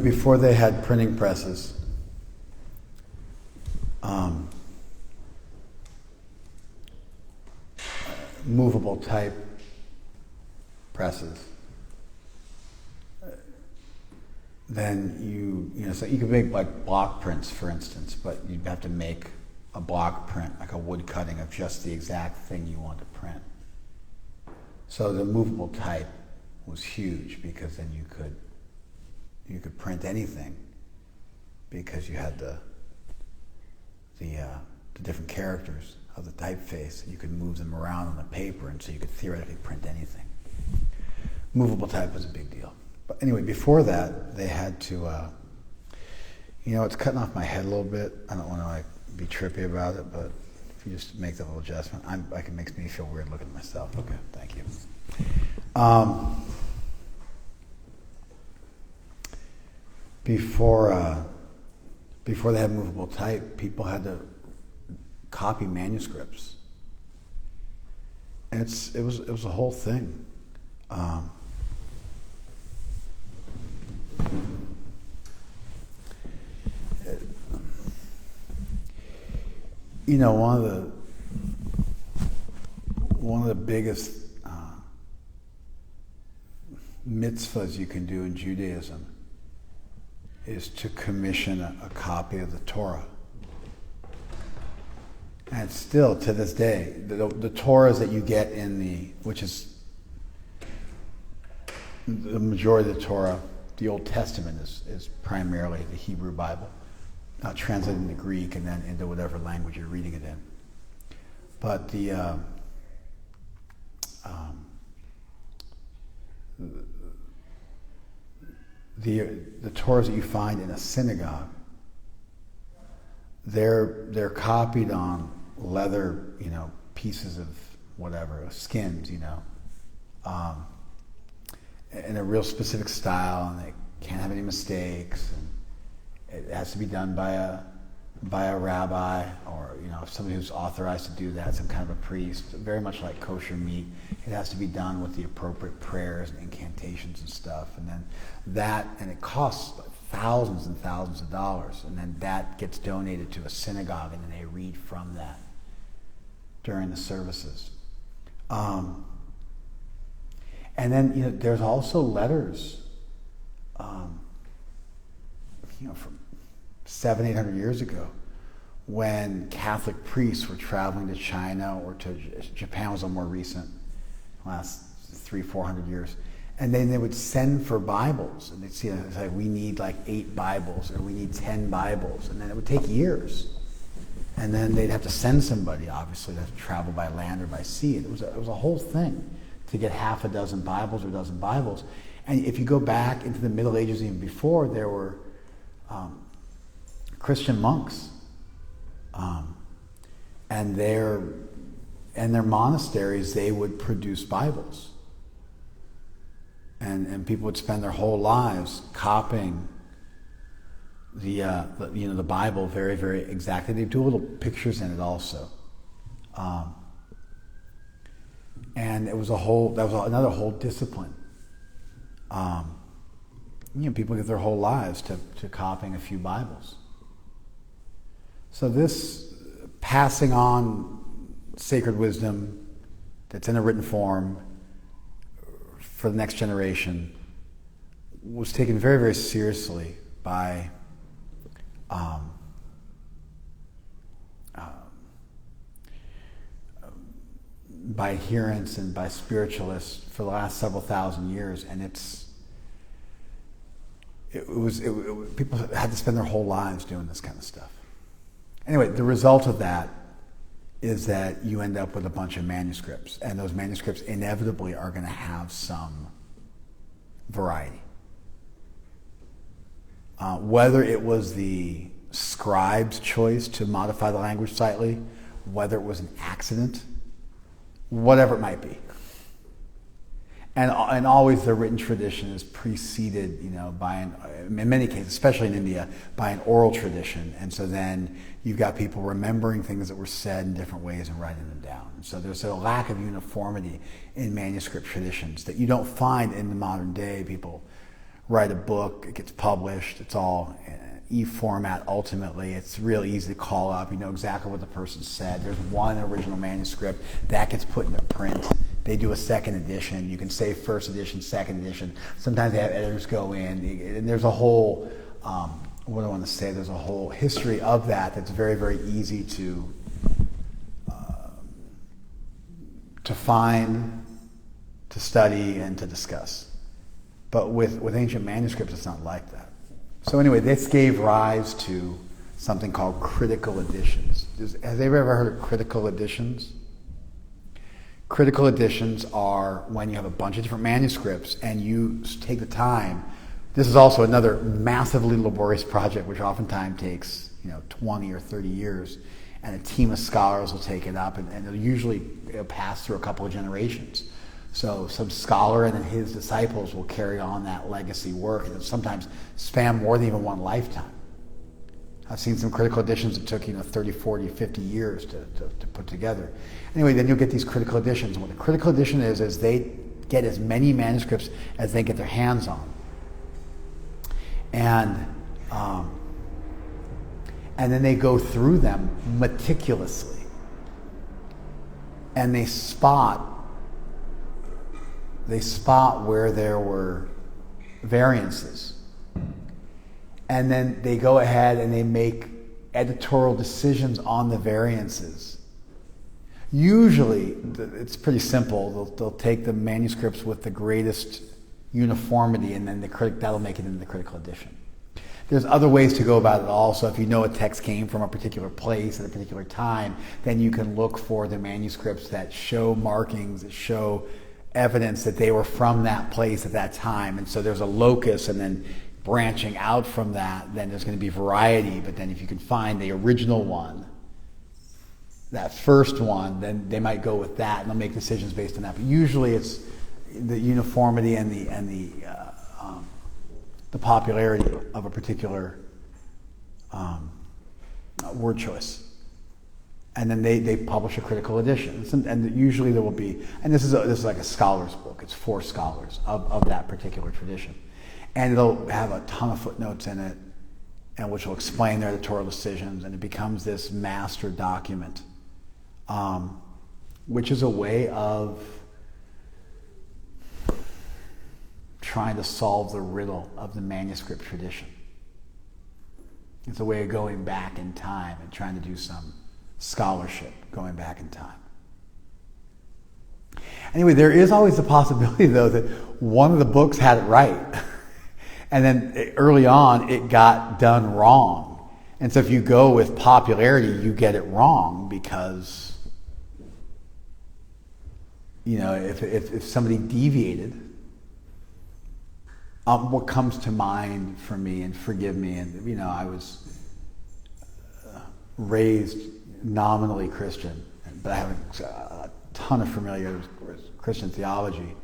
before they had printing presses, movable type presses, then so you could make like block prints, for instance, but you'd have to make a block print, like a wood cutting of just the exact thing you want to print. So the movable type was huge because then you could print anything because you had the different characters of the typeface, and you could move them around on the paper, and so you could theoretically print anything. Movable type was a big deal. But anyway, before that, they had to, it's cutting off my head a little bit. I don't want to be trippy about it, but if you just make that little adjustment, it makes me feel weird looking at myself. Okay, thank you. Before they had movable type, people had to copy manuscripts, and it was a whole thing. One of the biggest mitzvahs you can do in Judaism is to commission a copy of the Torah. And still, to this day, the Torahs that you get which is the majority of the Torah, the Old Testament is primarily the Hebrew Bible, translated into Greek and then into whatever language you're reading it in. But the Torahs that you find in a synagogue, they're copied on leather, pieces of whatever, skins, in a real specific style, and they can't have any mistakes. And it has to be done by a rabbi, or somebody who's authorized to do that, some kind of a priest. Very much like kosher meat, it has to be done with the appropriate prayers and incantations and stuff. And then it costs thousands and thousands of dollars, and then that gets donated to a synagogue, and then they read from that during the services. And then there's also letters, from 700-800 years ago, when Catholic priests were traveling to China or to Japan, was a more recent, last 300-400 years. And then they would send for Bibles, and they'd see it's like, we need like 8 Bibles, or we need 10 Bibles, and then it would take years. And then they'd have to send somebody, obviously, to travel by land or by sea. It was a whole thing to get half a dozen Bibles or a dozen Bibles. And if you go back into the Middle Ages, even before, there were Christian monks, and their monasteries, they would produce Bibles. And people would spend their whole lives copying the Bible very, very exactly. They do little pictures in it also, and that was another whole discipline. People give their whole lives to copying a few Bibles. So this passing on sacred wisdom that's in a written form for the next generation was taken very, very seriously by adherents and by spiritualists for the last several thousand years, and people had to spend their whole lives doing this kind of stuff. Anyway, the result of that is that you end up with a bunch of manuscripts, and those manuscripts inevitably are going to have some variety. Whether it was the scribe's choice to modify the language slightly, whether it was an accident, whatever it might be. And always the written tradition is preceded, by in many cases, especially in India, by an oral tradition. And so then you've got people remembering things that were said in different ways and writing them down. And so there's a lack of uniformity in manuscript traditions that you don't find in the modern day. People write a book, it gets published, it's all e-format ultimately. It's real easy to call up, you know exactly what the person said. There's one original manuscript that gets put into print. They do a second edition. You can say first edition, second edition. Sometimes they have editors go in, and there's a whole, what do I want to say, there's a whole history of that that's very, very easy to find, to study, and to discuss. But with ancient manuscripts, it's not like that. So anyway, this gave rise to something called critical editions. Has anybody ever heard of critical editions? Critical editions are when you have a bunch of different manuscripts and you take the time. This is also another massively laborious project, which oftentimes takes 20 or 30 years, and a team of scholars will take it up, and it'll usually pass through a couple of generations. So some scholar and then his disciples will carry on that legacy work, and sometimes span more than even one lifetime. I've seen some critical editions that took 30, 40, 50 years to put together. Anyway, then you'll get these critical editions. And what a critical edition is they get as many manuscripts as they get their hands on. And then they go through them meticulously. And they spot where there were variances. And then they go ahead and they make editorial decisions on the variances. Usually, it's pretty simple. They'll take the manuscripts with the greatest uniformity, and then that'll make it into the critical edition. There's other ways to go about it also. If you know a text came from a particular place at a particular time, then you can look for the manuscripts that show markings, that show evidence that they were from that place at that time. And so there's a locus, and then branching out from that, then there's going to be variety. But then if you can find the original one, that first one, then they might go with that, and they'll make decisions based on that. But usually it's the uniformity and the popularity of a particular word choice. And then they publish a critical edition. And usually there will be, and this is like a scholar's book. It's for scholars of that particular tradition. And it'll have a ton of footnotes in it, and which will explain their editorial decisions, and it becomes this master document, which is a way of trying to solve the riddle of the manuscript tradition. It's a way of going back in time and trying to do some scholarship going back in time. Anyway, there is always the possibility, though, that one of the books had it right. And then early on, it got done wrong. And so if you go with popularity, you get it wrong because, if somebody deviated, what comes to mind for me, and forgive me, and I was raised nominally Christian, but I have a ton of familiarity with Christian theology,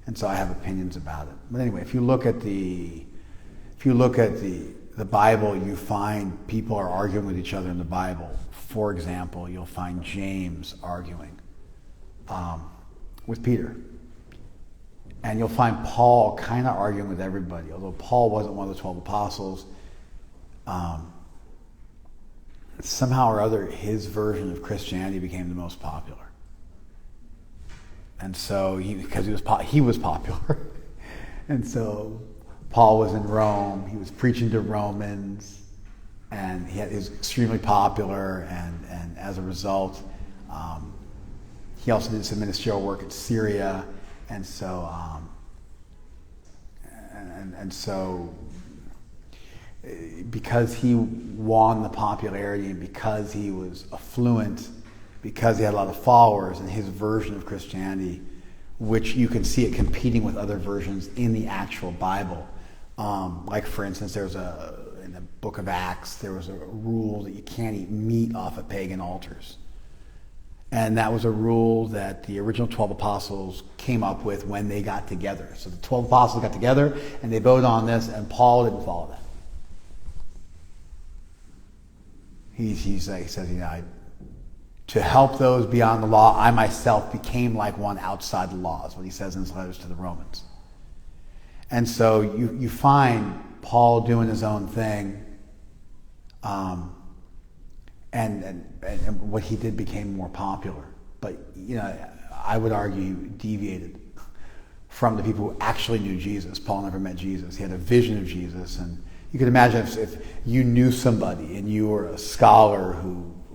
and so I have opinions about it. But anyway, if you look at the Bible, you find people are arguing with each other in the Bible. For example, you'll find James arguing with Peter. And you'll find Paul kind of arguing with everybody. Although Paul wasn't one of the 12 apostles, somehow or other, his version of Christianity became the most popular. And so, because he was popular. And so Paul was in Rome. He was preaching to Romans, and he was extremely popular. And as a result, he also did some ministerial work in Syria. And so, because he won the popularity, and because he was affluent, because he had a lot of followers, and his version of Christianity, which you can see it competing with other versions in the actual Bible. Like, for instance, in the book of Acts, there was a rule that you can't eat meat off of pagan altars. And that was a rule that the original 12 apostles came up with when they got together. So the 12 apostles got together, and they voted on this, and Paul didn't follow that. He says, to help those beyond the law, I myself became like one outside the law, is what he says in his letters to the Romans. And so you find Paul doing his own thing, and what he did became more popular. But I would argue deviated from the people who actually knew Jesus. Paul never met Jesus. He had a vision of Jesus, and you could imagine if you knew somebody and you were a scholar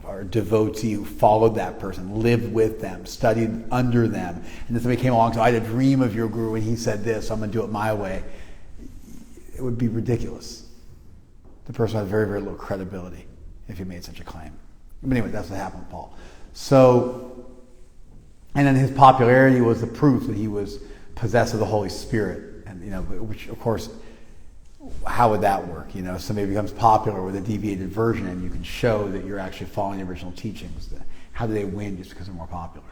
or a devotee who followed that person, lived with them, studied under them, and then somebody came along and said, I had a dream of your guru and he said this, so I'm going to do it my way. It would be ridiculous. The person had very, very little credibility if he made such a claim. But anyway, that's what happened with Paul. So, and then his popularity was the proof that he was possessed of the Holy Spirit. And, which of course, how would that work? Somebody becomes popular with a deviated version and you can show that you're actually following the original teachings. How do they win just because they're more popular?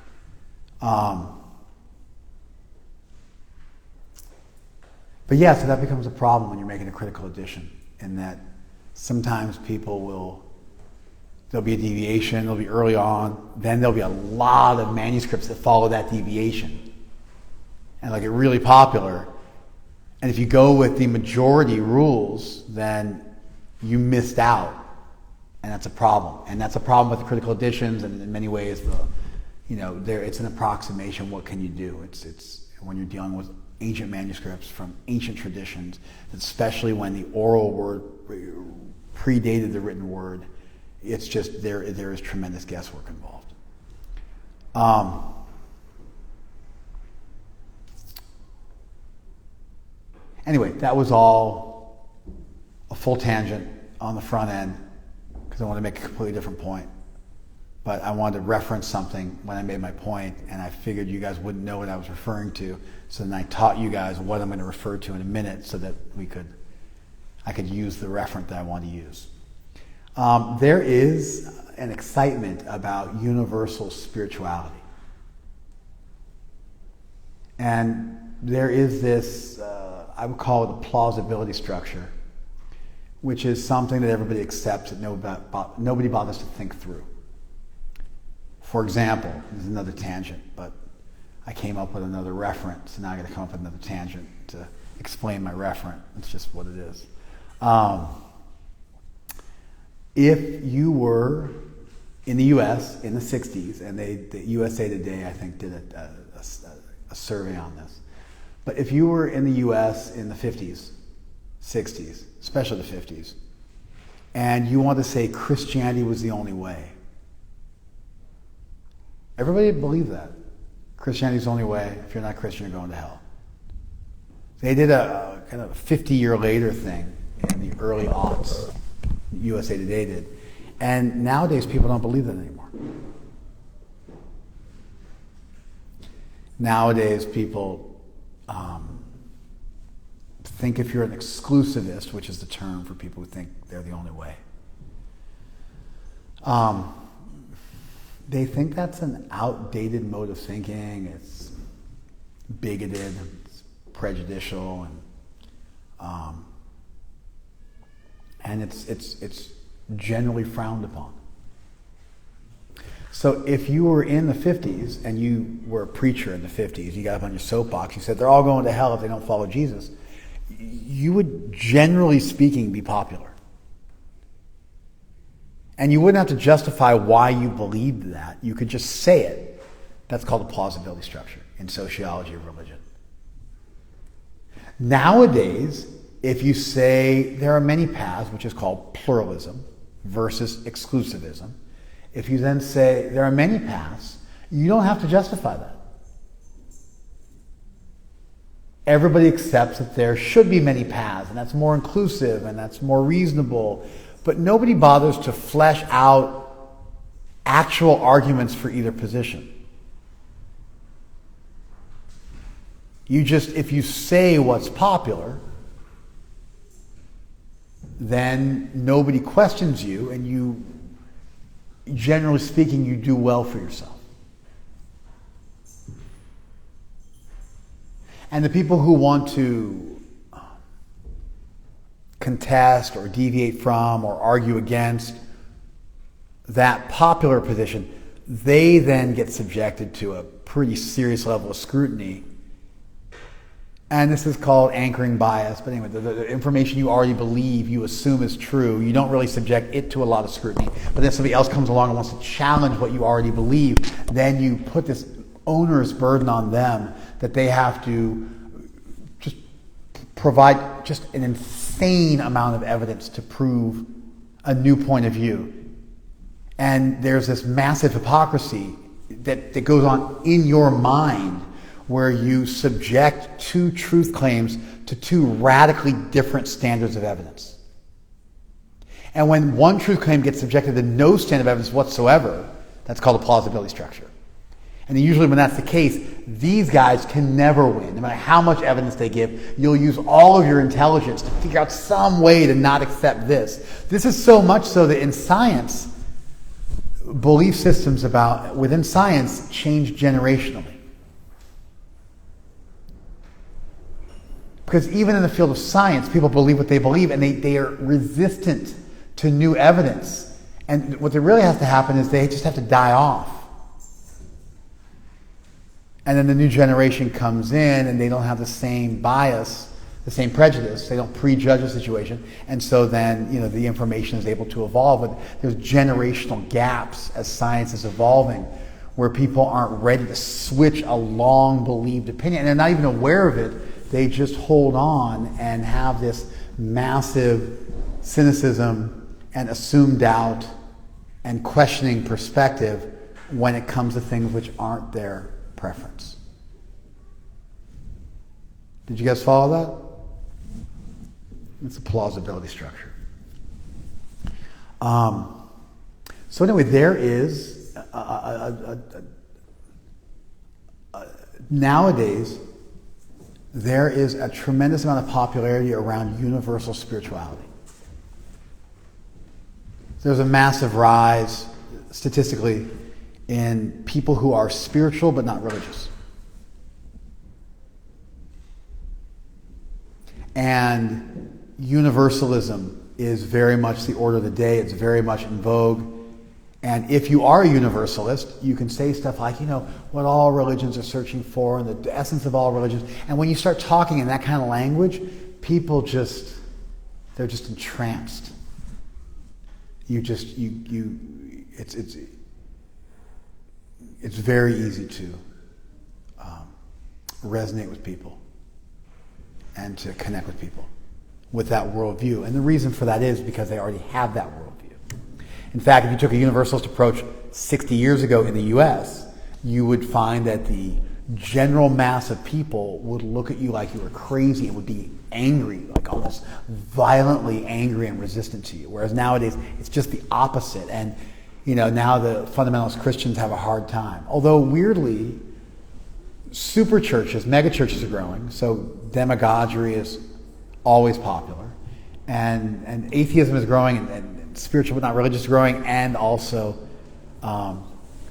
But yeah, so that becomes a problem when you're making a critical edition, in that sometimes there'll be a deviation, there'll be early on, then there'll be a lot of manuscripts that follow that deviation and get really popular. And if you go with the majority rules, then you missed out, and that's a problem. And that's a problem with critical editions, and in many ways, it's an approximation. What can you do? It's when you're dealing with ancient manuscripts from ancient traditions, especially when the oral word predated the written word. It's just there is tremendous guesswork involved. Anyway, that was all a full tangent on the front end because I want to make a completely different point. But I wanted to reference something when I made my point, and I figured you guys wouldn't know what I was referring to. So then I taught you guys what I'm going to refer to in a minute so that I could use the referent that I want to use. There is an excitement about universal spirituality. And there is this, I would call it a plausibility structure, which is something that everybody accepts that nobody bothers to think through. For example, this is another tangent, but I came up with another referent, so now I'm going to come up with another tangent to explain my referent. It's just what it is. If you were in the U.S. in the 60s, and the USA Today, I think, did a survey on this, but if you were in the U.S. in the 50s, 60s, especially the 50s, and you wanted to say Christianity was the only way, everybody believed that. Christianity is the only way. If you're not Christian, you're going to hell. They did a kind of 50-year later thing in the early aughts. USA Today did. And nowadays, people don't believe that anymore. Nowadays, people think if you're an exclusivist, which is the term for people who think they're the only way, they think that's an outdated mode of thinking. It's bigoted, it's prejudicial, and it's generally frowned upon. So if you were in the 50s and you were a preacher in the 50s, you got up on your soapbox, you said they're all going to hell if they don't follow Jesus, you would, generally speaking, be popular. And you wouldn't have to justify why you believed that. You could just say it. That's called a plausibility structure in sociology of religion. Nowadays, if you say there are many paths, which is called pluralism versus exclusivism, if you then say there are many paths, you don't have to justify that. Everybody accepts that there should be many paths, and that's more inclusive, and that's more reasonable, but nobody bothers to flesh out actual arguments for either position. If you say what's popular, then nobody questions you, and you, generally speaking, you do well for yourself. And the people who want to contest or deviate from or argue against that popular position, they then get subjected to a pretty serious level of scrutiny And this is called anchoring bias. But anyway, the information you already believe, you assume is true. You don't really subject it to a lot of scrutiny. But then somebody else comes along and wants to challenge what you already believe. Then you put this onerous burden on them that they have to just provide just an insane amount of evidence to prove a new point of view. And there's this massive hypocrisy that goes on in your mind, where you subject two truth claims to two radically different standards of evidence. And when one truth claim gets subjected to no standard of evidence whatsoever, that's called a plausibility structure. And usually when that's the case, these guys can never win. No matter how much evidence they give, you'll use all of your intelligence to figure out some way to not accept this. This is so much so that in science, belief systems within science change generationally. Because even in the field of science, people believe what they believe, and they are resistant to new evidence. And what really has to happen is they just have to die off. And then the new generation comes in, and they don't have the same bias, the same prejudice. They don't prejudge the situation. And so then, the information is able to evolve. But there's generational gaps as science is evolving, where people aren't ready to switch a long-believed opinion. And they're not even aware of it. They just hold on and have this massive cynicism and assumed doubt and questioning perspective when it comes to things which aren't their preference. Did you guys follow that? It's a plausibility structure. So anyway, there is nowadays, there is a tremendous amount of popularity around universal spirituality. There's a massive rise, statistically, in people who are spiritual but not religious. And universalism is very much the order of the day. It's very much in vogue. And if you are a universalist, you can say stuff like, what all religions are searching for and the essence of all religions. And when you start talking in that kind of language, people they're just entranced. It's very easy to resonate with people and to connect with people with that worldview. And the reason for that is because they already have that worldview. In fact, if you took a universalist approach 60 years ago in the US, you would find that the general mass of people would look at you like you were crazy and would be angry, like almost violently angry and resistant to you. Whereas nowadays, it's just the opposite. And, now the fundamentalist Christians have a hard time. Although, weirdly, super churches, mega churches are growing, so demagoguery is always popular. And atheism is growing, and spiritual but not religious is growing, and also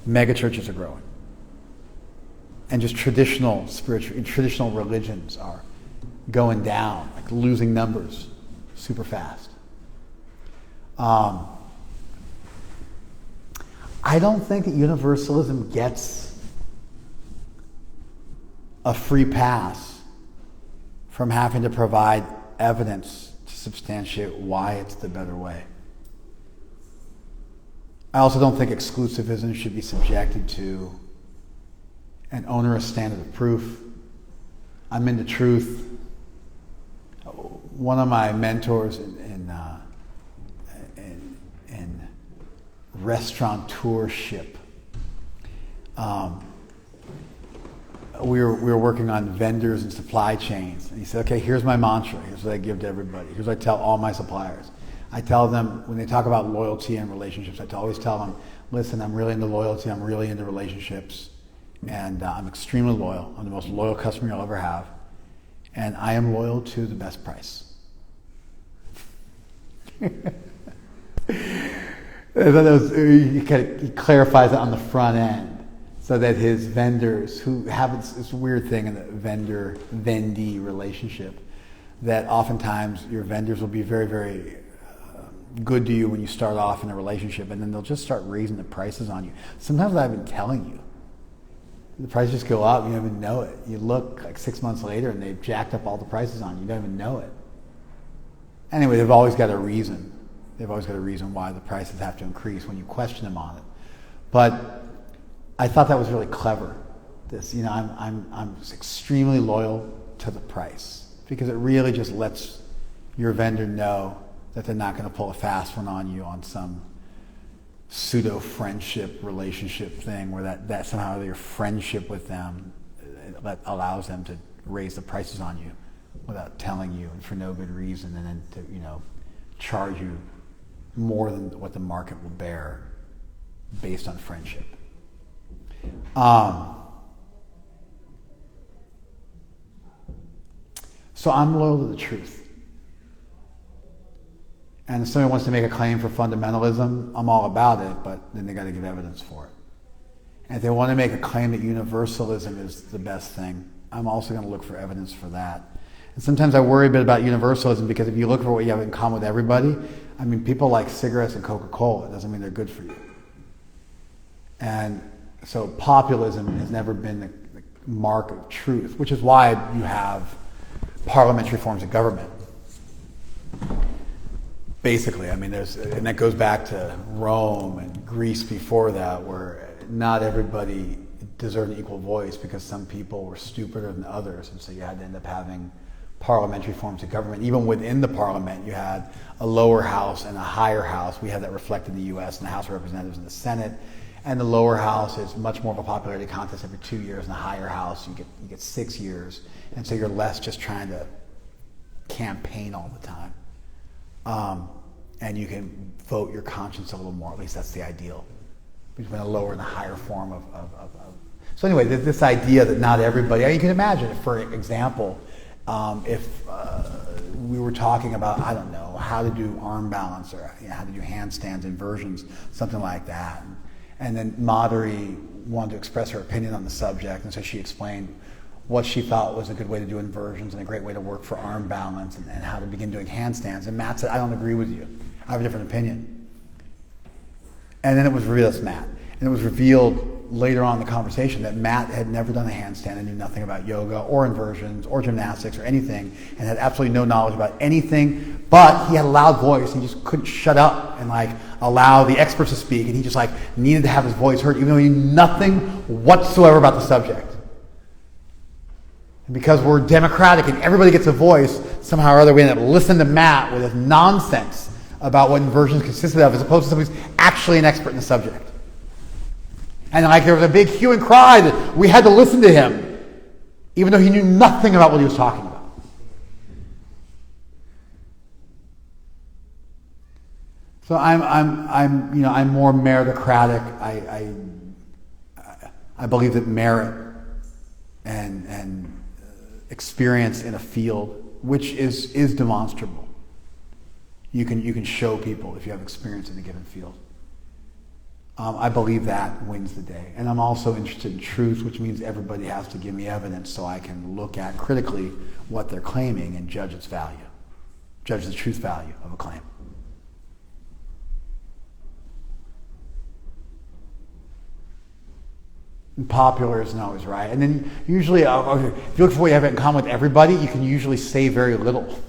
mega churches are growing. And just traditional religions are going down, like losing numbers super fast. I don't think that universalism gets a free pass from having to provide evidence to substantiate why it's the better way. I also don't think exclusivism should be subjected to an onerous standard of proof. I'm into truth. One of my mentors in restaurateurship, we were working on vendors and supply chains. And he said, okay, here's my mantra. Here's what I give to everybody. Here's what I tell all my suppliers. I tell them, when they talk about loyalty and relationships, I always tell them, listen, I'm really into loyalty, I'm really into relationships, and I'm extremely loyal. I'm the most loyal customer you'll ever have, and I am loyal to the best price. He clarifies it on the front end, so that his vendors, who have this weird thing in the vendor-vendee relationship, that oftentimes your vendors will be very, very good to you when you start off in a relationship, and then they'll just start raising the prices on you. Sometimes I've been telling you, The prices just go up. You don't even know it. You look like 6 months later and they've jacked up all the prices on you. You don't even know it. Anyway, they've always got a reason. They've always got a reason why the prices have to increase when you question them on it. But I thought that was really clever. I'm extremely loyal to the price because it really just lets your vendor know that they're not going to pull a fast one on you on some pseudo friendship relationship thing where that somehow your friendship with them that allows them to raise the prices on you without telling you and for no good reason, and then to charge you more than what the market will bear based on friendship. So I'm loyal to the truth. And if somebody wants to make a claim for fundamentalism, I'm all about it, but then they got to give evidence for it. And if they want to make a claim that universalism is the best thing, I'm also going to look for evidence for that. And sometimes I worry a bit about universalism because if you look for what you have in common with everybody, I mean, people like cigarettes and Coca-Cola. It doesn't mean they're good for you. And so populism has never been the mark of truth, which is why you have parliamentary forms of government. Basically, I mean, and that goes back to Rome and Greece before that, where not everybody deserved an equal voice because some people were stupider than others, and so you had to end up having parliamentary forms of government. Even within the parliament, you had a lower house and a higher house. We have that reflected in the U.S. in the House of Representatives and the Senate. And the lower house is much more of a popularity contest every 2 years, and the higher house you get 6 years, and so you're less just trying to campaign all the time. And you can vote your conscience a little more. At least that's the ideal between a lower and a higher form of. So anyway, this idea that not everybody. You can imagine, for example, if we were talking about, I don't know, how to do arm balance or how to do handstands, inversions, something like that. And then Madhuri wanted to express her opinion on the subject, and so she explained what she thought was a good way to do inversions and a great way to work for arm balance and how to begin doing handstands. And Matt said, I don't agree with you. I have a different opinion. And then it was revealed, that's Matt. And it was revealed later on in the conversation that Matt had never done a handstand and knew nothing about yoga or inversions or gymnastics or anything and had absolutely no knowledge about anything, but he had a loud voice and he just couldn't shut up and allow the experts to speak, and he just needed to have his voice heard even though he knew nothing whatsoever about the subject. And because we're democratic and everybody gets a voice, somehow or other we end up listening to Matt with his nonsense about what inversions consisted of as opposed to somebody who's actually an expert in the subject. And there was a big hue and cry that we had to listen to him, even though he knew nothing about what he was talking about. So I'm more meritocratic. I believe that merit and experience in a field, which is demonstrable. You can show people if you have experience in a given field. I believe that wins the day. And I'm also interested in truth, which means everybody has to give me evidence so I can look at critically what they're claiming and judge its value, judge the truth value of a claim. And popular isn't always right. And then usually, if you look for what you have in common with everybody, you can usually say very little.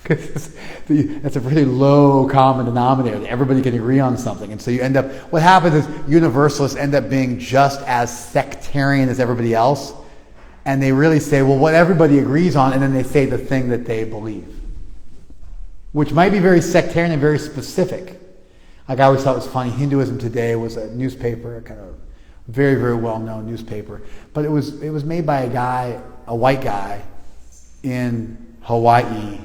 Because that's a pretty low common denominator that everybody can agree on something. And so you end up, what happens is universalists end up being just as sectarian as everybody else. And they really say, well, what everybody agrees on, and then they say the thing that they believe. Which might be very sectarian and very specific. I always thought it was funny, Hinduism Today was a newspaper, a kind of very, very well-known newspaper. But it was made by a white guy in Hawaii,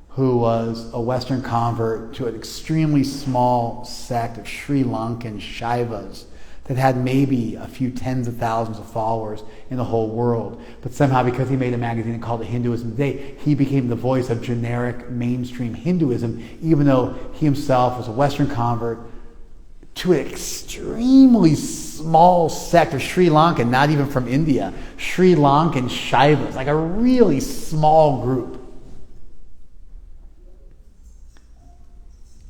who was a Western convert to an extremely small sect of Sri Lankan Shaivas that had maybe a few tens of thousands of followers in the whole world. But somehow, because he made a magazine and called it Hinduism Today, he became the voice of generic mainstream Hinduism, even though he himself was a Western convert to an extremely small sect of Sri Lankan, not even from India, Sri Lankan Shaivas, like a really small group.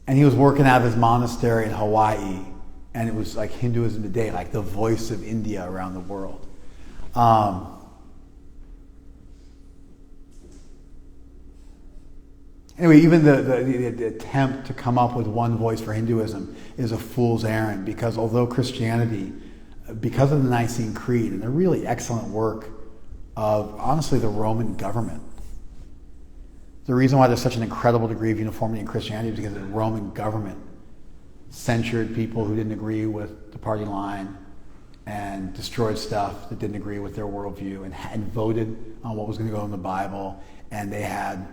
And he was working out of his monastery in Hawaii, and it was like Hinduism Today, like the voice of India around the world. Anyway, even the attempt to come up with one voice for Hinduism is a fool's errand, because although Christianity, because of the Nicene Creed and the really excellent work of, honestly, the Roman government, the reason why there's such an incredible degree of uniformity in Christianity is because the Roman government censured people who didn't agree with the party line and destroyed stuff that didn't agree with their worldview, and voted on what was going to go in the Bible. And they had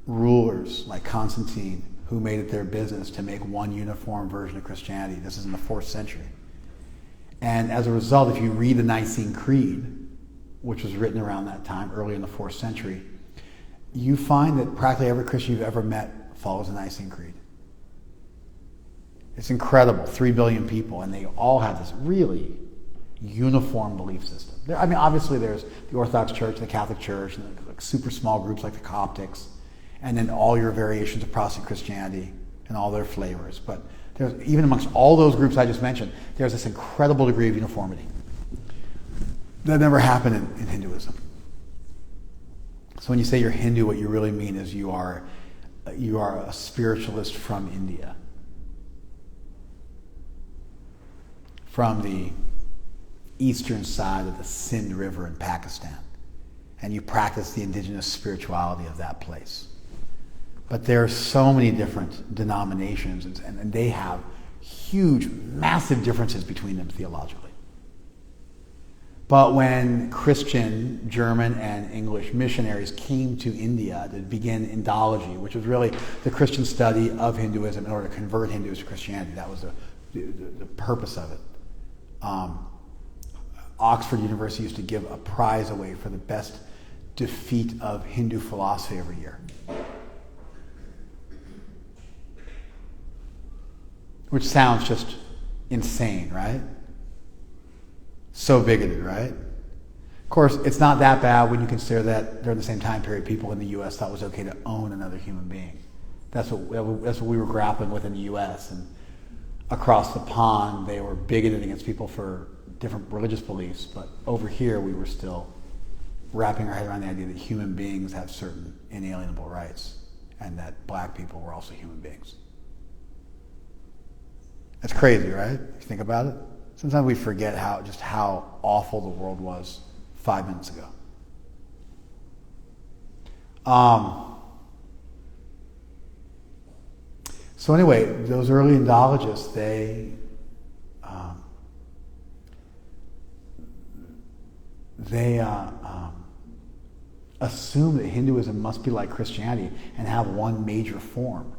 rulers like Constantine who made it their business to make one uniform version of Christianity. This is in the 4th century. And as a result, if you read the Nicene Creed, which was written around that time, early in the 4th century, you find that practically every Christian you've ever met follows the Nicene Creed. It's incredible, 3 billion people, and they all have this really uniform belief system. I mean, obviously there's the Orthodox Church, the Catholic Church, and like super small groups like the Coptics, and then all your variations of Protestant Christianity and all their flavors. But there's, even amongst all those groups I just mentioned, there's this incredible degree of uniformity. That never happened in Hinduism. So when you say you're Hindu, what you really mean is you are a spiritualist from India, from the eastern side of the Sindh River in Pakistan, and you practice the indigenous spirituality of that place. But there are so many different denominations, and they have huge, massive differences between them theologically. But when Christian, German, and English missionaries came to India to begin Indology, which was really the Christian study of Hinduism in order to convert Hindus to Christianity, that was the purpose of it. Oxford University used to give a prize away for the best defeat of Hindu philosophy every year. Which sounds just insane, right? So bigoted, right? Of course, it's not that bad when you consider that during the same time period, people in the U.S. thought it was okay to own another human being. That's what we were grappling with in the U.S. And across the pond, they were bigoted against people for different religious beliefs. But over here, we were still wrapping our head around the idea that human beings have certain inalienable rights, and that black people were also human beings. That's crazy, right? If you think about it. Sometimes we forget how awful the world was 5 minutes ago. So anyway, those early Indologists, they assume that Hinduism must be like Christianity and have one major form.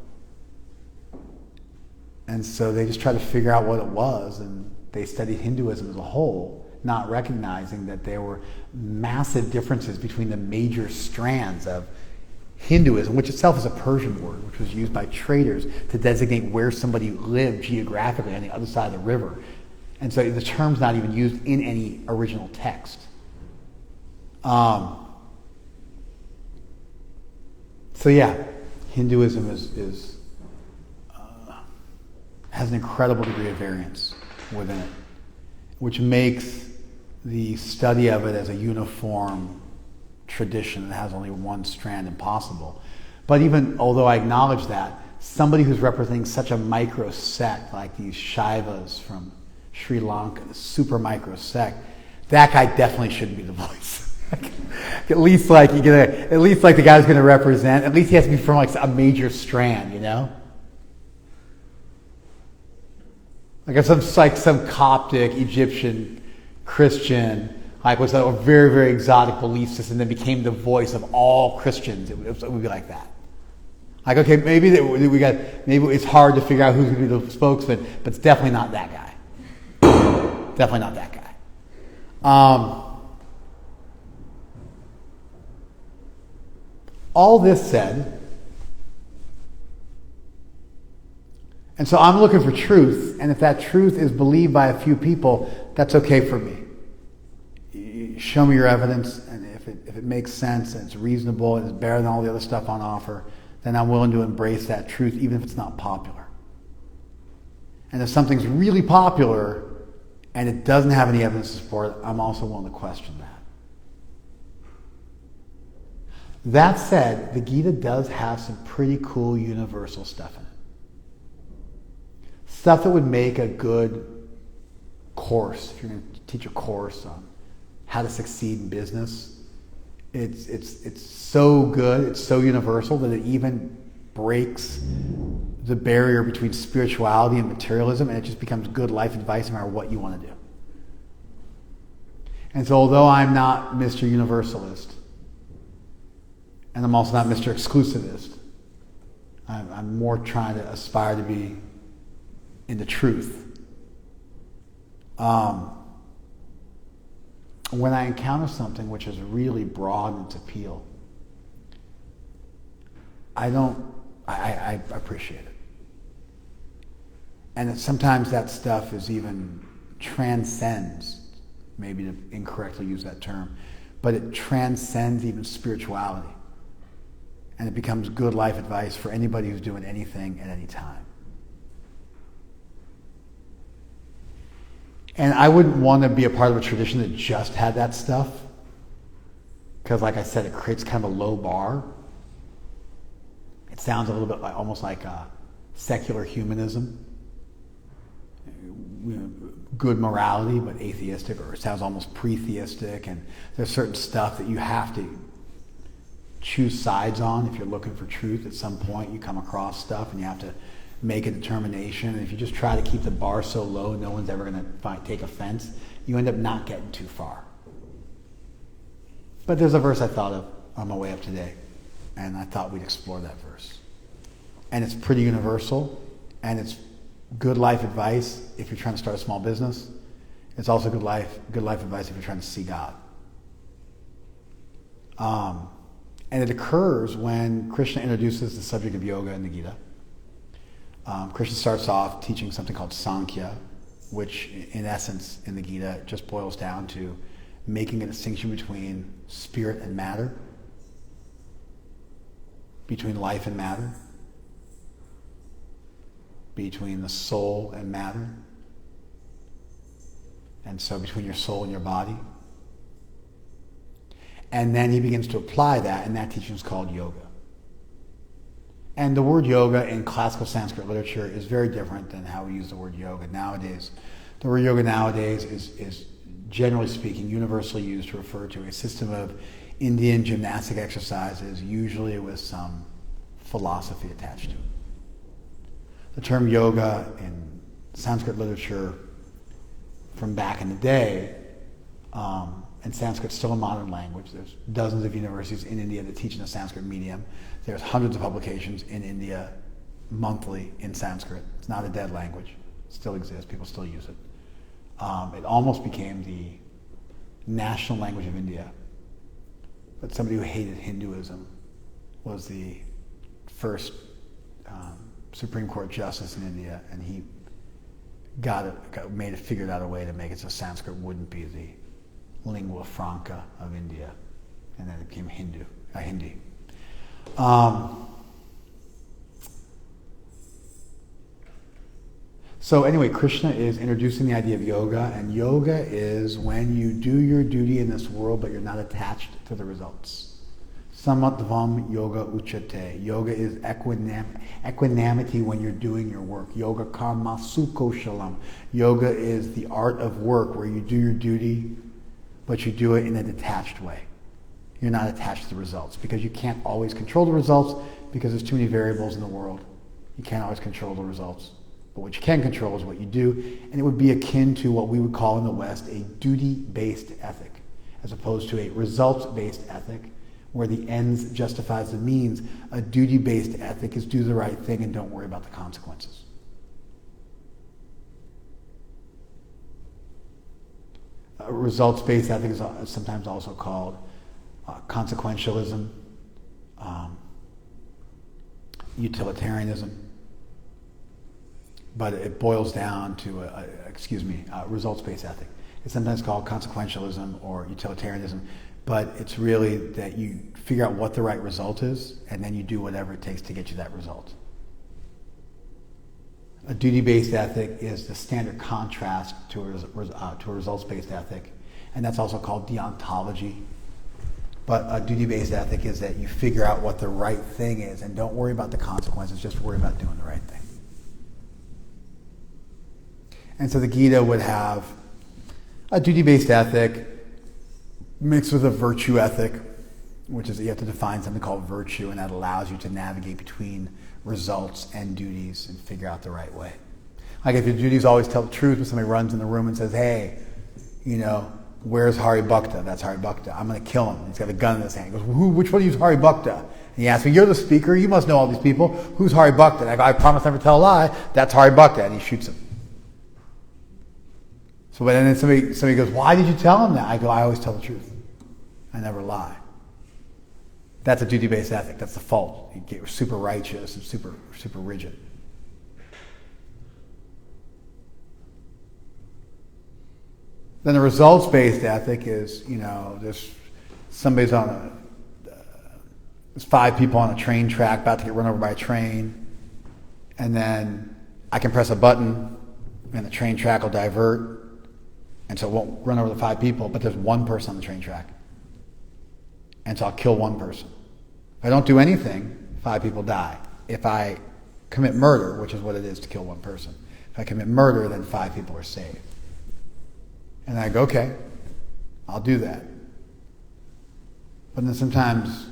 And so they just tried to figure out what it was, and they studied Hinduism as a whole, not recognizing that there were massive differences between the major strands of Hinduism, which itself is a Persian word, which was used by traders to designate where somebody lived geographically on the other side of the river. And so the term's not even used in any original text. So yeah, Hinduism has an incredible degree of variance within it, which makes the study of it as a uniform tradition that has only one strand impossible. But even although I acknowledge that, somebody who's representing such a micro sect like these Shaivas from Sri Lanka, the super micro sect, that guy definitely shouldn't be the voice. at least like the guy who's going to represent, at least he has to be from like a major strand, you know? Like some Coptic, Egyptian, Christian, like was a very, very exotic belief system that became the voice of all Christians. It would be like that. Like, okay, maybe it's hard to figure out who's going to be the spokesman, but it's definitely not that guy. Definitely not that guy. All this said, and so I'm looking for truth, and if that truth is believed by a few people, that's okay for me. Show me your evidence, and if it makes sense and it's reasonable and it's better than all the other stuff on offer, then I'm willing to embrace that truth, even if it's not popular. And if something's really popular and it doesn't have any evidence to support it, I'm also willing to question that. That said, the Gita does have some pretty cool universal stuff in it. Stuff that would make a good course, if you're going to teach a course on how to succeed in business. It's so good, it's so universal that it even breaks the barrier between spirituality and materialism, and it just becomes good life advice no matter what you want to do. And so although I'm not Mr. Universalist, and I'm also not Mr. Exclusivist, I'm more trying to aspire to be in the truth. When I encounter something which is really broad in its appeal, I appreciate it. And sometimes that stuff is even transcends, maybe to incorrectly use that term, but it transcends even spirituality. And it becomes good life advice for anybody who's doing anything at any time. And I wouldn't want to be a part of a tradition that just had that stuff, because like I said, it creates kind of a low bar. It sounds a little bit like, almost like secular humanism. Good morality, but atheistic, or it sounds almost pre-theistic, and there's certain stuff that you have to choose sides on if you're looking for truth. At some point you come across stuff and you have to make a determination, and if you just try to keep the bar so low no one's ever going to take offense, you end up not getting too far. But there's a verse I thought of on my way up today, and I thought we'd explore that verse. And it's pretty universal, and it's good life advice if you're trying to start a small business. It's also good life advice if you're trying to see God. And it occurs when Krishna introduces the subject of yoga in the Gita. Krishna starts off teaching something called Sankhya, which in essence in the Gita just boils down to making a distinction between spirit and matter, between life and matter, between the soul and matter, and so between your soul and your body. And then he begins to apply that, and that teaching is called yoga. And the word yoga in classical Sanskrit literature is very different than how we use the word yoga nowadays. The word yoga nowadays is generally speaking universally used to refer to a system of Indian gymnastic exercises, usually with some philosophy attached to it. The term yoga in Sanskrit literature from back in the day, and Sanskrit's still a modern language. There's dozens of universities in India that teach in the Sanskrit medium. There's hundreds of publications in India monthly in Sanskrit. It's not a dead language. It still exists. People still use it. It almost became the national language of India. But somebody who hated Hinduism was the first Supreme Court justice in India, and he figured out a way to make it so Sanskrit wouldn't be the lingua franca of India, and then it became Hindi. So anyway, Krishna is introducing the idea of yoga, and yoga is when you do your duty in this world, but you're not attached to the results. Samatvam yoga uchate. Yoga is equanimity when you're doing your work. Yoga karma sukoshalam. Yoga is the art of work where you do your duty, but you do it in a detached way. You're not attached to the results, because you can't always control the results because there's too many variables in the world. You can't always control the results. But what you can control is what you do, and it would be akin to what we would call in the West a duty-based ethic, as opposed to a results-based ethic, where the ends justifies the means. A duty-based ethic is do the right thing and don't worry about the consequences. A results-based ethic is sometimes also called consequentialism, utilitarianism, but it boils down to results-based ethic. It's sometimes called consequentialism or utilitarianism, but it's really that you figure out what the right result is, and then you do whatever it takes to get you that result. A duty-based ethic is the standard contrast to a results-based ethic, and that's also called deontology. But a duty-based ethic is that you figure out what the right thing is and don't worry about the consequences, just worry about doing the right thing. And so the Gita would have a duty-based ethic mixed with a virtue ethic, which is you have to define something called virtue, and that allows you to navigate between results and duties and figure out the right way. Like if your duty is always tell the truth, when somebody runs in the room and says, hey, where's Hari Bhakta? That's Hari Bhakta. I'm going to kill him. He's got a gun in his hand. He goes, which one of you is Hari Bhakta? And he asks me, you're the speaker. You must know all these people. Who's Hari Bhakta? And I go, I promise never tell a lie. That's Hari Bhakta. And he shoots him. So then somebody goes, why did you tell him that? I go, I always tell the truth. I never lie. That's a duty-based ethic. That's the fault. You get super righteous and super rigid. Then the results-based ethic is, there's 5 people on a train track about to get run over by a train, and then I can press a button and the train track will divert, and so it won't run over the 5 people, but there's 1 person on the train track. And so I'll kill 1 person. If I don't do anything, 5 people die. If I commit murder, which is what it is to kill 1 person, if I commit murder, then 5 people are saved. And I go, okay, I'll do that. But then sometimes,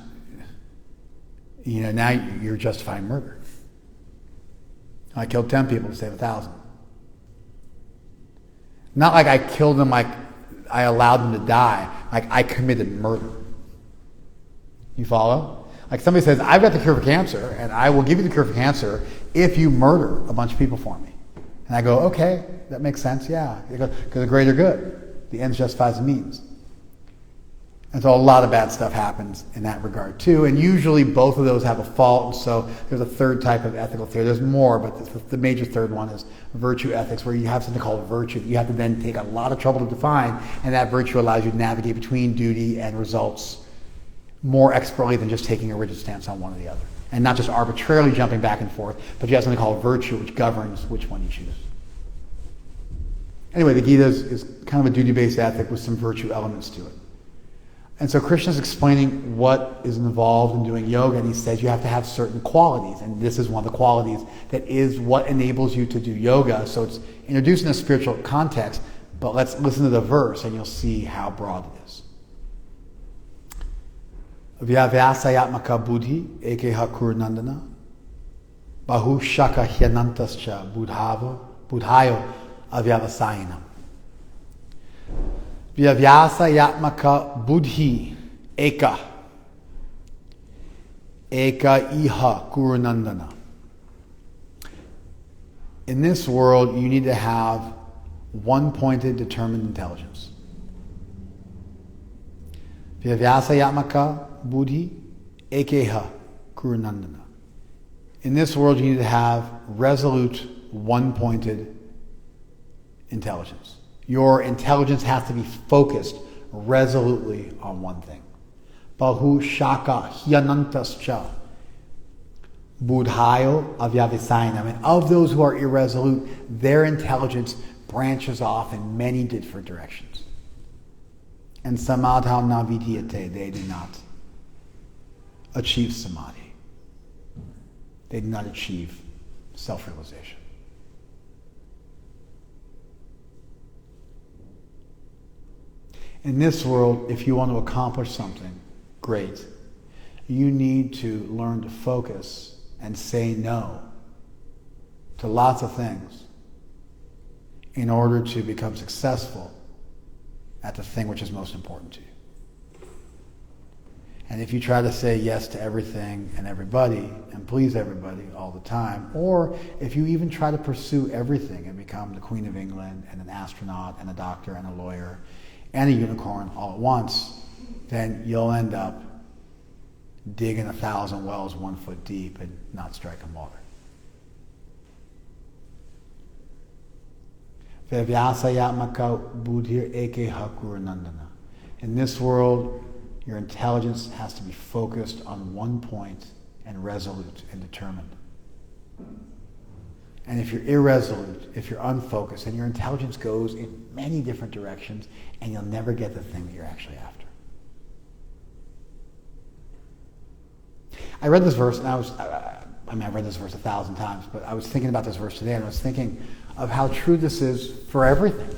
now you're justifying murder. I killed 10 people to save 1,000. Not like I killed them, like I allowed them to die, like I committed murder. You follow? Like somebody says, I've got the cure for cancer, and I will give you the cure for cancer if you murder a bunch of people for me. And I go, okay, that makes sense, yeah. Because the greater good. The ends justifies the means. And so a lot of bad stuff happens in that regard too. And usually both of those have a fault. And so there's a third type of ethical theory. There's more, but the major third one is virtue ethics, where you have something called virtue that you have to then take a lot of trouble to define. And that virtue allows you to navigate between duty and results more expertly than just taking a rigid stance on one or the other. And not just arbitrarily jumping back and forth, but you have something called virtue, which governs which one you choose. Anyway, the Gita is kind of a duty-based ethic with some virtue elements to it. And so Krishna's explaining what is involved in doing yoga, and he says you have to have certain qualities, and this is one of the qualities that is what enables you to do yoga. So it's introduced in a spiritual context, but let's listen to the verse and you'll see how broad it is. Vyavyasayatmaka buddhi ekeha kurunandana bahu shaka hyanantascha budhayo avyavasayinam. Vyavyasayatmaka buddhi eka iha kurunandana. In this world, you need to have one-pointed, determined intelligence. Vyavyasayatmaka buddhi ekeha kurunandana. In this world, you need to have resolute, one-pointed intelligence. Your intelligence has to be focused resolutely on one thing. Bahu shaka hyanantascha budhayo avyavisayanam. And of those who are irresolute, their intelligence branches off in many different directions. And samadha navidiyate, they do not achieve samadhi. They do not achieve self-realization. In this world, if you want to accomplish something great, you need to learn to focus and say no to lots of things in order to become successful at the thing which is most important to you. And if you try to say yes to everything and everybody and please everybody all the time, or if you even try to pursue everything and become the Queen of England and an astronaut and a doctor and a lawyer and a unicorn all at once, then you'll end up digging 1,000 wells 1 foot deep and not striking water. In this world, your intelligence has to be focused on one point and resolute and determined. And if you're irresolute, if you're unfocused, and your intelligence goes in many different directions, and you'll never get the thing that you're actually after. I read this verse, and I've read this verse 1,000 times, but I was thinking about this verse today, and I was thinking of how true this is for everything.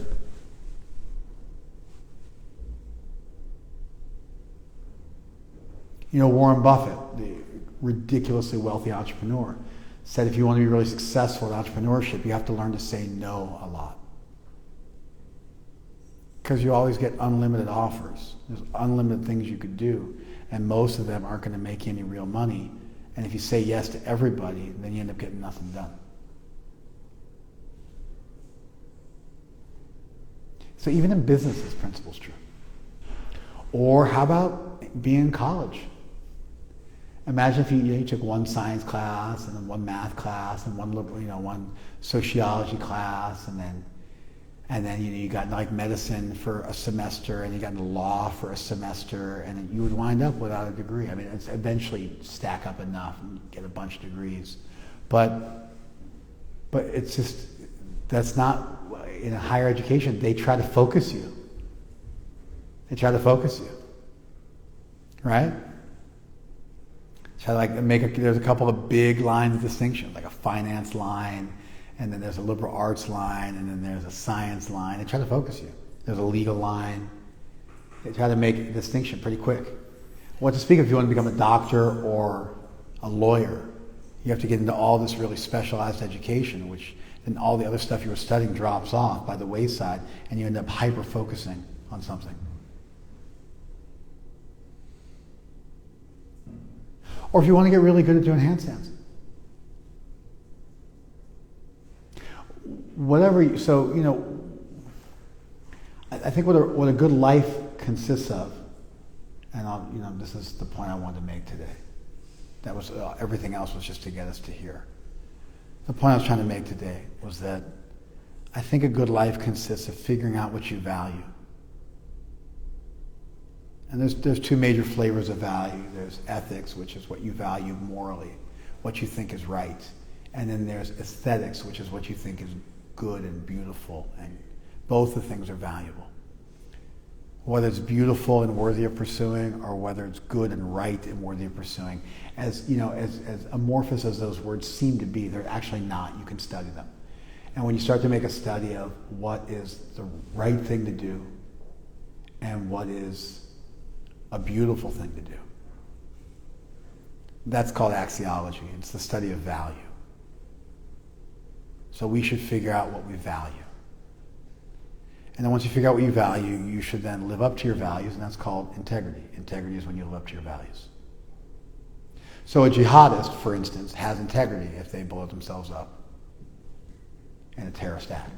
You know, Warren Buffett, the ridiculously wealthy entrepreneur, said if you want to be really successful in entrepreneurship, you have to learn to say no a lot. Because you always get unlimited offers. There's unlimited things you could do, and most of them aren't going to make you any real money. And if you say yes to everybody, then you end up getting nothing done. So even in business, this principle's true. Or how about being in college? Imagine if you took one science class and then one math class and one sociology class, and then you got like medicine for a semester, and you got into law for a semester, and then you would wind up without a degree. I mean, it's eventually stack up enough and get a bunch of degrees, but it's just, that's not, in a higher education, they try to focus you. Right? There's a couple of big lines of distinction, like a finance line, and then there's a liberal arts line, and then there's a science line. They try to focus you. There's a legal line. They try to make a distinction pretty quick. What to speak of if you want to become a doctor or a lawyer? You have to get into all this really specialized education, which then all the other stuff you were studying drops off by the wayside, and you end up hyper-focusing on something. Or if you want to get really good at doing handstands. I think what a good life consists of, and this is the point I wanted to make today. That was everything else was just to get us to here. The point I was trying to make today was that I think a good life consists of figuring out what you value. And there's two major flavors of value. There's ethics, which is what you value morally, what you think is right. And then there's aesthetics, which is what you think is good and beautiful. And both the things are valuable. Whether it's beautiful and worthy of pursuing, or whether it's good and right and worthy of pursuing. As amorphous as those words seem to be, they're actually not. You can study them. And when you start to make a study of what is the right thing to do and what is a beautiful thing to do, that's called axiology. It's the study of value. So we should figure out what we value. And then once you figure out what you value, you should then live up to your values, and that's called integrity. Integrity is when you live up to your values. So a jihadist, for instance, has integrity if they blow themselves up in a terrorist act.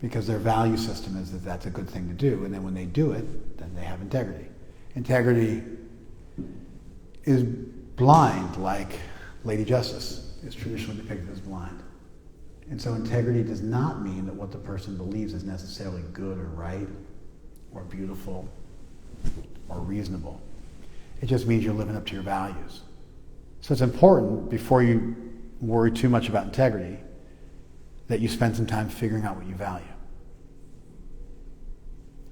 Because their value system is that that's a good thing to do, and then when they do it, then they have integrity. Integrity is blind, like Lady Justice is traditionally depicted as blind. And so integrity does not mean that what the person believes is necessarily good or right or beautiful or reasonable. It just means you're living up to your values. So it's important, before you worry too much about integrity, that you spend some time figuring out what you value.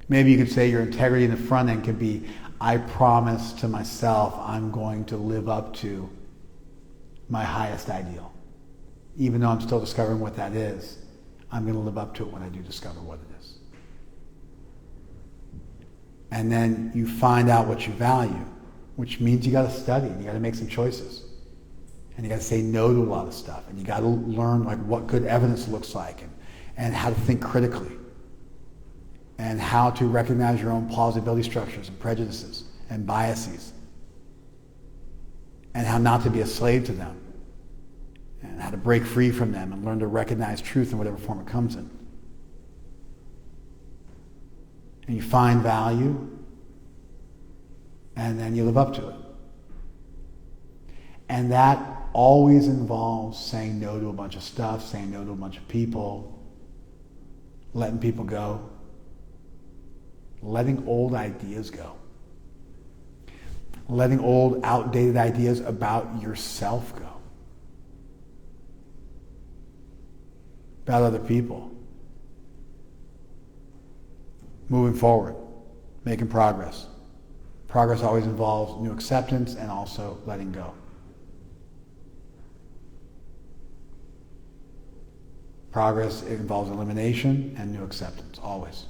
Maybe you could say your integrity in the front end could be, I promise to myself I'm going to live up to my highest ideal. Even though I'm still discovering what that is, I'm going to live up to it when I do discover what it is. And then you find out what you value, which means you got to study and you got to make some choices. And you got to say no to a lot of stuff. And you got to learn what good evidence looks like, and how to think critically, and how to recognize your own plausibility structures and prejudices and biases, and how not to be a slave to them, and how to break free from them and learn to recognize truth in whatever form it comes in. And you find value, and then you live up to it. And that always involves saying no to a bunch of stuff, saying no to a bunch of people, letting people go, letting old ideas go, letting old, outdated ideas about yourself go. about other people, moving forward, making progress. Progress always involves new acceptance and also letting go. Progress involves elimination and new acceptance, always.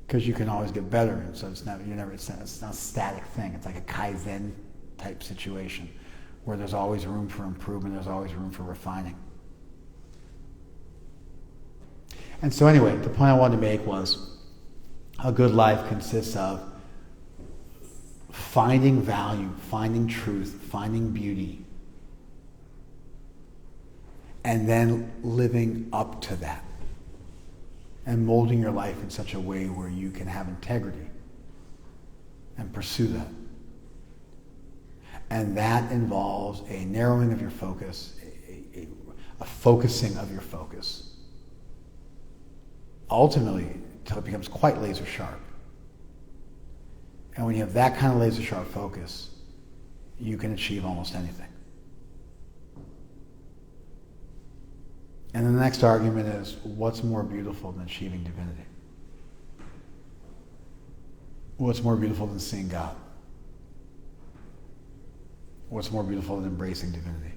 Because you can always get better, and so it's not a static thing. It's like a Kaizen type situation where there's always room for improvement, there's always room for refining. And so anyway, the point I wanted to make was a good life consists of finding value, finding truth, finding beauty, and then living up to that and molding your life in such a way where you can have integrity and pursue that. And that involves a narrowing of your focus, a focusing of your focus, ultimately until it becomes quite laser sharp. And when you have that kind of laser sharp focus, you can achieve almost anything. And then the next argument is, what's more beautiful than achieving divinity? What's more beautiful than seeing God? What's more beautiful than embracing divinity?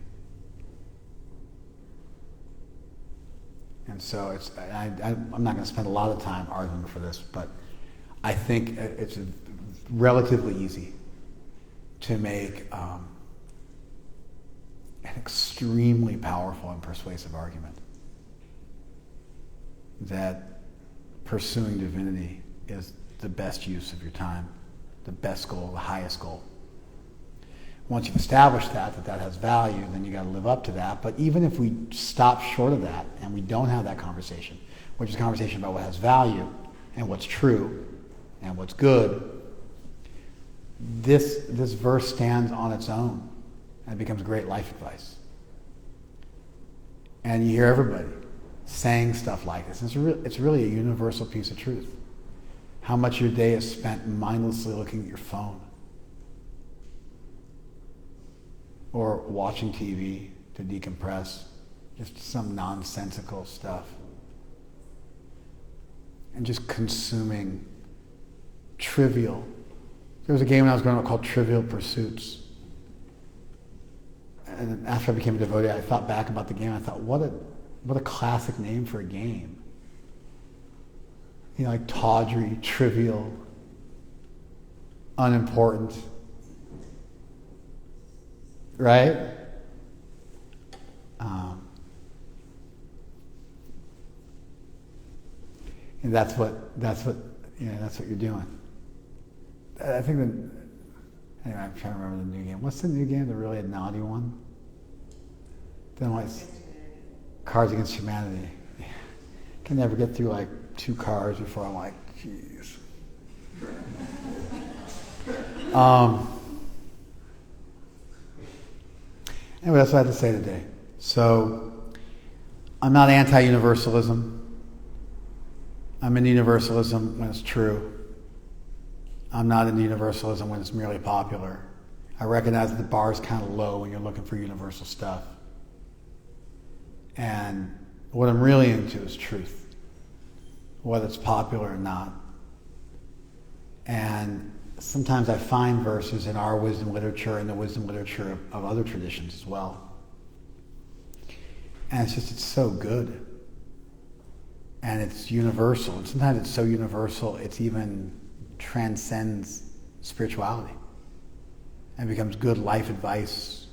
And so I'm not going to spend a lot of time arguing for this, but I think it's relatively easy to make an extremely powerful and persuasive argument that pursuing divinity is the best use of your time, the best goal, the highest goal. Once you've established that has value, then you got to live up to that. But even if we stop short of that and we don't have that conversation, which is a conversation about what has value and what's true and what's good, this verse stands on its own and it becomes great life advice. And you hear everybody saying stuff like this. It's really a universal piece of truth. How much of your day is spent mindlessly looking at your phone or watching TV to decompress, just some nonsensical stuff, and just consuming trivial. There was a game when I was growing up called Trivial Pursuits. And after I became a devotee, I thought back about the game. I thought, what a classic name for a game. You know, like tawdry, trivial, unimportant. Right? And that's what you're doing. I think that. Anyway, I'm trying to remember the new game. What's the new game? The really naughty one? Then what's Cards Against Humanity? Can never get through like 2 cards before I'm like, jeez. Anyway, that's what I had to say today. So, I'm not anti-universalism. I'm in universalism when it's true. I'm not into universalism when it's merely popular. I recognize that the bar is kind of low when you're looking for universal stuff. And what I'm really into is truth, whether it's popular or not. And sometimes I find verses in our wisdom literature and the wisdom literature of other traditions as well. And it's so good. And it's universal. And sometimes it's so universal, it's even transcends spirituality and becomes good life advice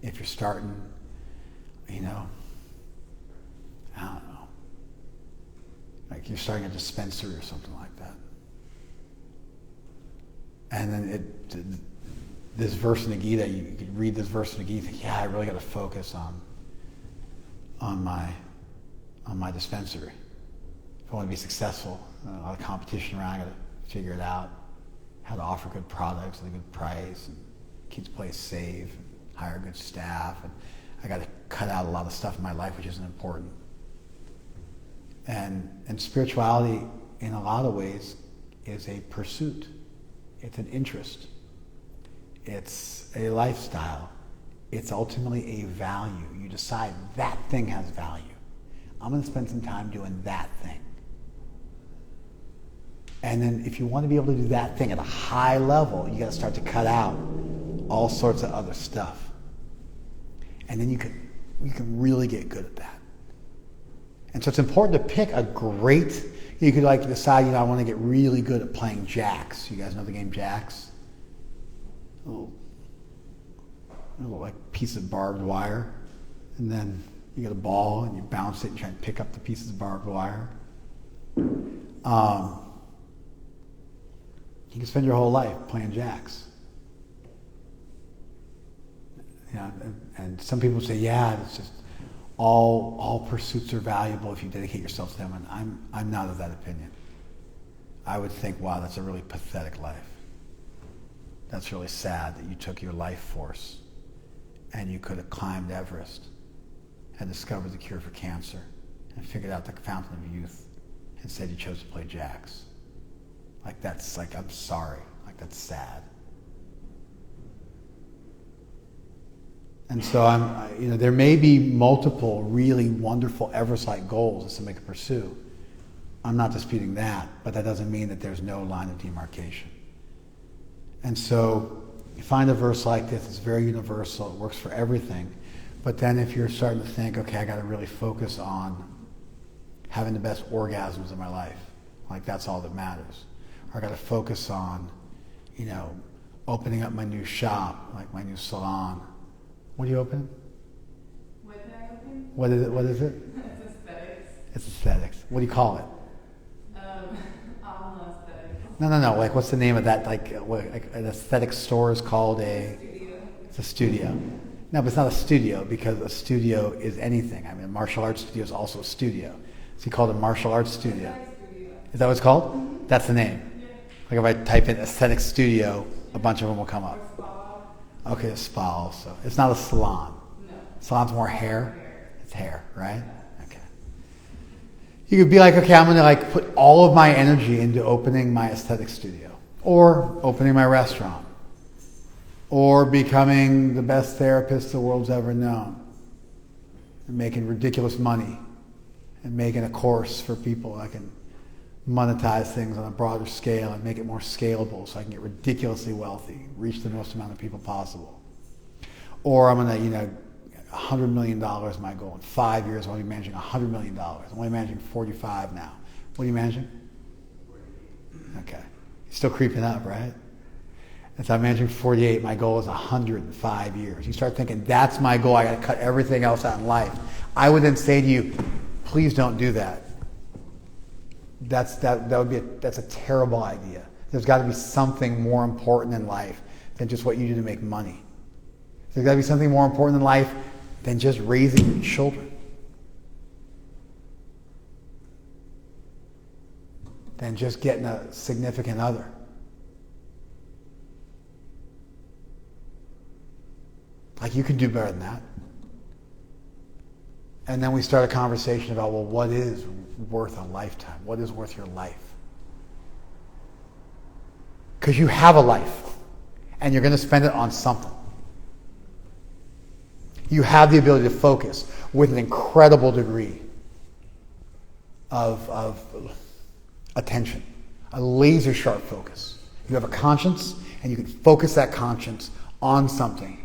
if you're starting, I don't know, like you're starting a dispensary or something like that. And then this verse in the Gita, you could read this verse in the Gita, think, yeah, I really got to focus on my dispensary. If I want to be successful, a lot of competition around, I got to figure it out, how to offer good products at a good price, and keep the place safe, and hire good staff, and I got to cut out a lot of stuff in my life which isn't important. And spirituality, in a lot of ways, is a pursuit. It's an interest. It's a lifestyle. It's ultimately a value. You decide that thing has value. I'm going to spend some time doing that thing. And then if you want to be able to do that thing at a high level, you got to start to cut out all sorts of other stuff. And then you can really get good at that. And so it's important to pick a great, you could like decide, I want to get really good at playing jacks. You guys know the game jacks? A little like piece of barbed wire. And then you get a ball and you bounce it and try and pick up the pieces of barbed wire. You can spend your whole life playing jacks. And some people say, yeah, it's just all pursuits are valuable if you dedicate yourself to them. And I'm not of that opinion. I would think, wow, that's a really pathetic life. That's really sad that you took your life force and you could have climbed Everest and discovered the cure for cancer and figured out the fountain of youth. Instead, you chose to play jacks. I'm sorry. That's sad. And so there may be multiple really wonderful Everest-like goals that somebody could pursue. I'm not disputing that, but that doesn't mean that there's no line of demarcation. And so you find a verse like this, it's very universal, it works for everything. But then if you're starting to think, okay, I got to really focus on having the best orgasms in my life, that's all that matters. Or I got to focus on, opening up my new shop, like my new salon. What are you opening? What did I open? What is it? It's aesthetics. It's aesthetics. What do you call it? Aesthetics. No. What's the name of that? An aesthetic store is called Studio. It's a studio. No, but it's not a studio because a studio is anything. I mean, a martial arts studio is also a studio. So you call it a martial arts studio. Is that what it's called? Mm-hmm. That's the name. Yeah. If I type in aesthetic studio, a bunch of them will come up. Or spa. Okay, a spa also. It's not a salon. No. Salon's more hair. It's hair, right? Okay. You could be like, okay, I'm going to put all of my energy into opening my aesthetic studio, or opening my restaurant, or becoming the best therapist the world's ever known, and making ridiculous money, and making a course for people I can monetize things on a broader scale and make it more scalable so I can get ridiculously wealthy, reach the most amount of people possible. Or I'm going to, $100 million is my goal. In 5 years, I want to be managing $100 million. I'm only managing 45 now. What are you managing? Okay. You're still creeping up, right? And so I'm managing 48. My goal is 100 in 5 years. You start thinking, that's my goal. I got to cut everything else out in life. I would then say to you, please don't do that. That's a terrible idea. There's got to be something more important in life than just what you do to make money. There's got to be something more important in life than just raising your children, than just getting a significant other. You can do better than that. And then we start a conversation about, well, what is worth a lifetime? What is worth your life? Because you have a life, and you're going to spend it on something. You have the ability to focus with an incredible degree of attention, a laser sharp focus. You have a conscience, and you can focus that conscience on something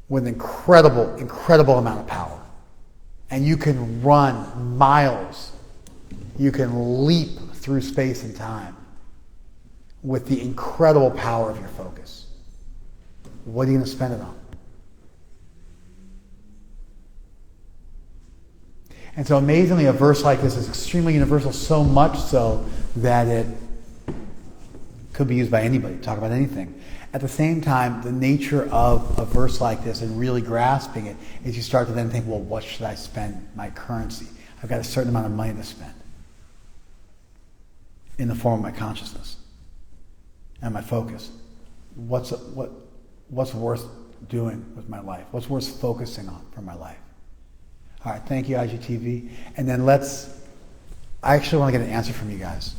with an incredible amount of power. And you can run miles. You can leap through space and time with the incredible power of your focus. What are you going to spend it on? And so amazingly, a verse like this is extremely universal, so much so that it could be used by anybody to talk about anything. At the same time, the nature of a verse like this and really grasping it is you start to then think, well, what should I spend my currency? I've got a certain amount of money to spend in the form of my consciousness and my focus. What's worth doing with my life? What's worth focusing on for my life? All right, thank you, IGTV. And then I actually want to get an answer from you guys.